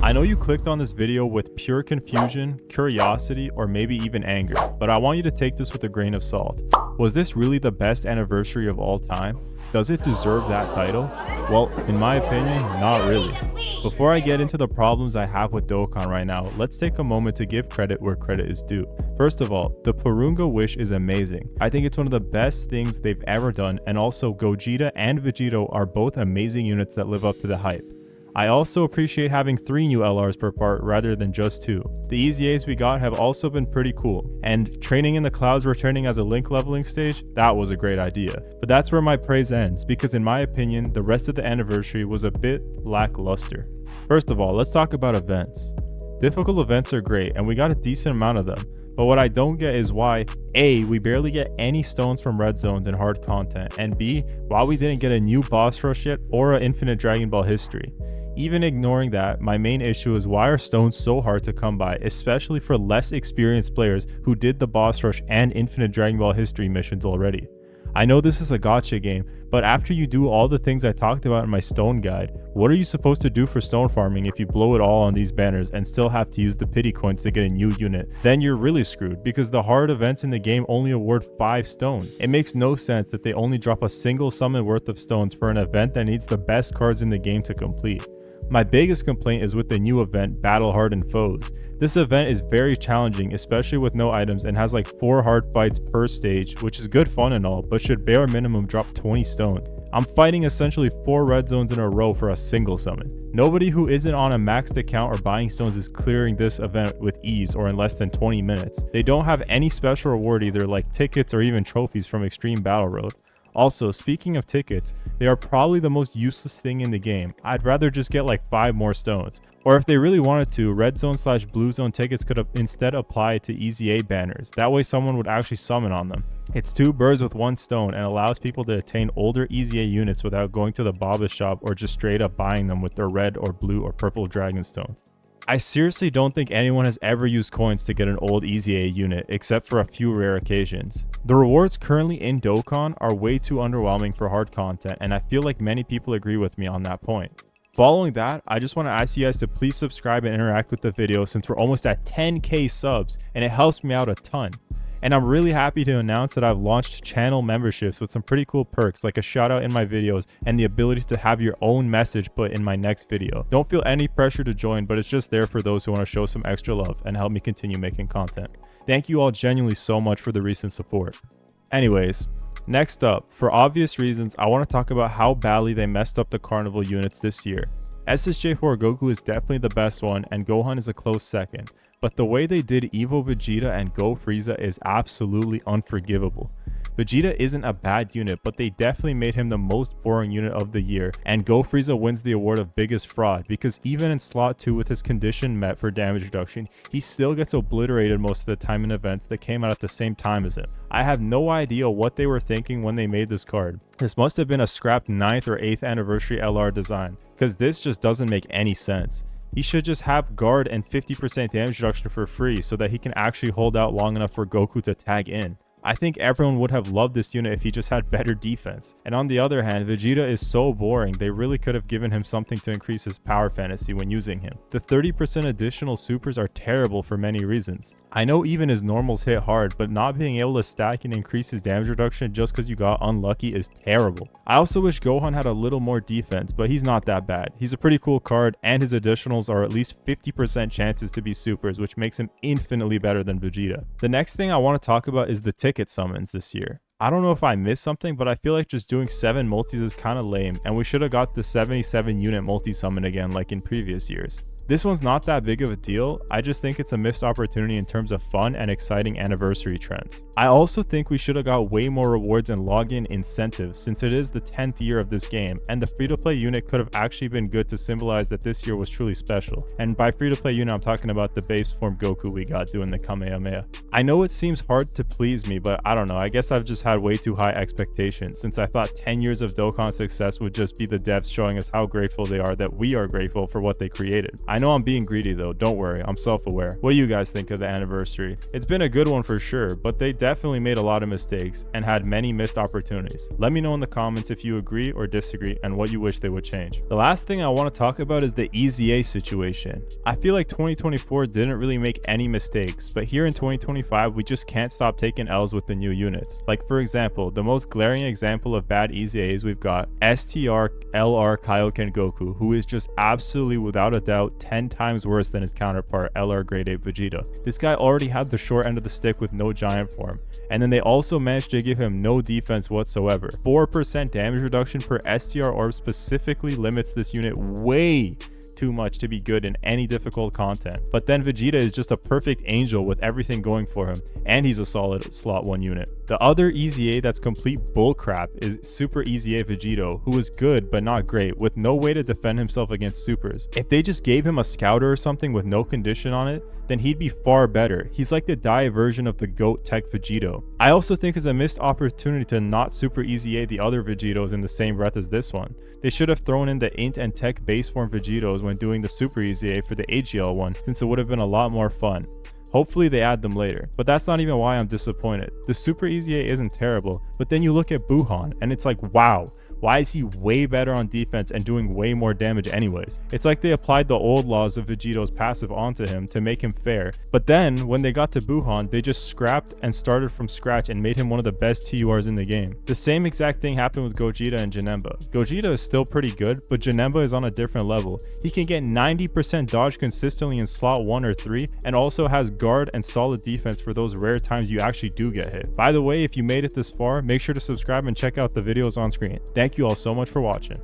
I know you clicked on this video with pure confusion, curiosity, or maybe even anger, but I want you to take this with a grain of salt. Was this really the best anniversary of all time? Does it deserve that title? Well, in my opinion, not really. Before I get into the problems I have with Dokkan right now, let's take a moment to give credit where credit is due. First of all, the Purunga Wish is amazing. I think it's one of the best things they've ever done, and also Gogeta and Vegito are both amazing units that live up to the hype. I also appreciate having 3 new LRs per part rather than just 2. The Easy A's we got have also been pretty cool, and training in the clouds returning as a link leveling stage, that was a great idea. But that's where my praise ends, because in my opinion, the rest of the anniversary was a bit lackluster. First of all, let's talk about events. Difficult events are great, and we got a decent amount of them. But what I don't get is why A, we barely get any stones from red zones in hard content, and B, why we didn't get a new boss rush yet or an infinite Dragon Ball history. Even ignoring that, my main issue is why are stones so hard to come by, especially for less experienced players who did the boss rush and infinite Dragon Ball history missions already. I know this is a gacha game, but after you do all the things I talked about in my stone guide, what are you supposed to do for stone farming if you blow it all on these banners and still have to use the pity coins to get a new unit? Then you're really screwed, because the hard events in the game only award 5 stones. It makes no sense that they only drop a single summon worth of stones for an event that needs the best cards in the game to complete. My biggest complaint is with the new event, Battle Hardened Foes. This event is very challenging, especially with no items, and has like 4 hard fights per stage, which is good fun and all, but should bare minimum drop 20 stones. I'm fighting essentially 4 red zones in a row for a single summon. Nobody who isn't on a maxed account or buying stones is clearing this event with ease or in less than 20 minutes. They don't have any special reward either, like tickets or even trophies from Extreme Battle Road. Also, speaking of tickets, they are probably the most useless thing in the game. I'd rather just get like 5 more stones. Or if they really wanted to, red zone/blue zone tickets could have instead applied to Easy A banners. That way someone would actually summon on them. It's 2 birds with 1 stone and allows people to attain older Easy A units without going to the Baba shop or just straight up buying them with their red or blue or purple dragon stones. I seriously don't think anyone has ever used coins to get an old Easy A unit, except for a few rare occasions. The rewards currently in Dokkan are way too underwhelming for hard content, and I feel like many people agree with me on that point. Following that, I just want to ask you guys to please subscribe and interact with the video, since we're almost at 10k subs, and it helps me out a ton. And I'm really happy to announce that I've launched channel memberships with some pretty cool perks, like a shout out in my videos and the ability to have your own message put in my next video. Don't feel any pressure to join, but it's just there for those who want to show some extra love and help me continue making content. Thank you all genuinely so much for the recent support. Anyways, next up, for obvious reasons, I want to talk about how badly they messed up the Carnival units this year. SSJ4 Goku is definitely the best one, and Gohan is a close second. But the way they did Evo Vegeta and Go Frieza is absolutely unforgivable. Vegeta isn't a bad unit, but they definitely made him the most boring unit of the year, and Go Frieza wins the award of biggest fraud, because even in slot 2 with his condition met for damage reduction, he still gets obliterated most of the time in events that came out at the same time as him. I have no idea what they were thinking when they made this card. This must have been a scrapped 9th or 8th anniversary LR design, because this just doesn't make any sense. He should just have guard and 50% damage reduction for free so that he can actually hold out long enough for Goku to tag in. I think everyone would have loved this unit if he just had better defense. And on the other hand, Vegeta is so boring, they really could have given him something to increase his power fantasy when using him. The 30% additional supers are terrible for many reasons. I know even his normals hit hard, but not being able to stack and increase his damage reduction just because you got unlucky is terrible. I also wish Gohan had a little more defense, but he's not that bad. He's a pretty cool card, and his additionals are at least 50% chances to be supers, which makes him infinitely better than Vegeta. The next thing I want to talk about is the ticket summons this year. I don't know if I missed something, but I feel like just doing 7 multis is kind of lame, and we should have got the 77 unit multi summon again like in previous years. This one's not that big of a deal, I just think it's a missed opportunity in terms of fun and exciting anniversary trends. I also think we should have got way more rewards and login incentives, since it is the 10th year of this game, and the free-to-play unit could have actually been good to symbolize that this year was truly special. And by free-to-play unit, I'm talking about the base form Goku we got doing the Kamehameha. I know it seems hard to please me, but I don't know, I guess I've just had way too high expectations, since I thought 10 years of Dokkan success would just be the devs showing us how grateful they are that we are grateful for what they created. I I know I'm being greedy though, don't worry, I'm self-aware. What do you guys think of the anniversary? It's been a good one for sure, but they definitely made a lot of mistakes and had many missed opportunities. Let me know in the comments if you agree or disagree and what you wish they would change. The last thing I want to talk about is the EZA situation. I feel like 2024 didn't really make any mistakes, but here in 2025 we just can't stop taking L's with the new units. Like for example, the most glaring example of bad EZAs we've got STR LR Kaioken Goku, who is just absolutely without a doubt 10 times worse than his counterpart LR Grade 8 Vegeta. This guy already had the short end of the stick with no giant form, and then they also managed to give him no defense whatsoever. 4% damage reduction per STR orb specifically limits this unit way too much to be good in any difficult content. But then Vegeta is just a perfect angel with everything going for him, and he's a solid slot 1 unit. The other EZA that's complete bullcrap is Super EZA Vegito, who is good but not great, with no way to defend himself against supers. If they just gave him a scouter or something with no condition on it, then he'd be far better. He's like the die version of the GOAT Tech Vegito. I also think it's a missed opportunity to not Super EZA the other Vegetos in the same breath as this one. They should have thrown in the Int and Tech base form Vegetos when doing the Super EZA for the AGL one, since it would have been a lot more fun. Hopefully they add them later, but that's not even why I'm disappointed. The Super EZA isn't terrible, but then you look at Buhan and it's like, wow, why is he way better on defense and doing way more damage anyways? It's like they applied the old laws of Vegito's passive onto him to make him fair, but then when they got to Buhan, they just scrapped and started from scratch and made him one of the best TURs in the game. The same exact thing happened with Gogeta and Janemba. Gogeta is still pretty good, but Janemba is on a different level. He can get 90% dodge consistently in slot 1 or 3 and also has guard and solid defense for those rare times you actually do get hit. By the way, if you made it this far, make sure to subscribe and check out the videos on screen. Thank you all so much for watching.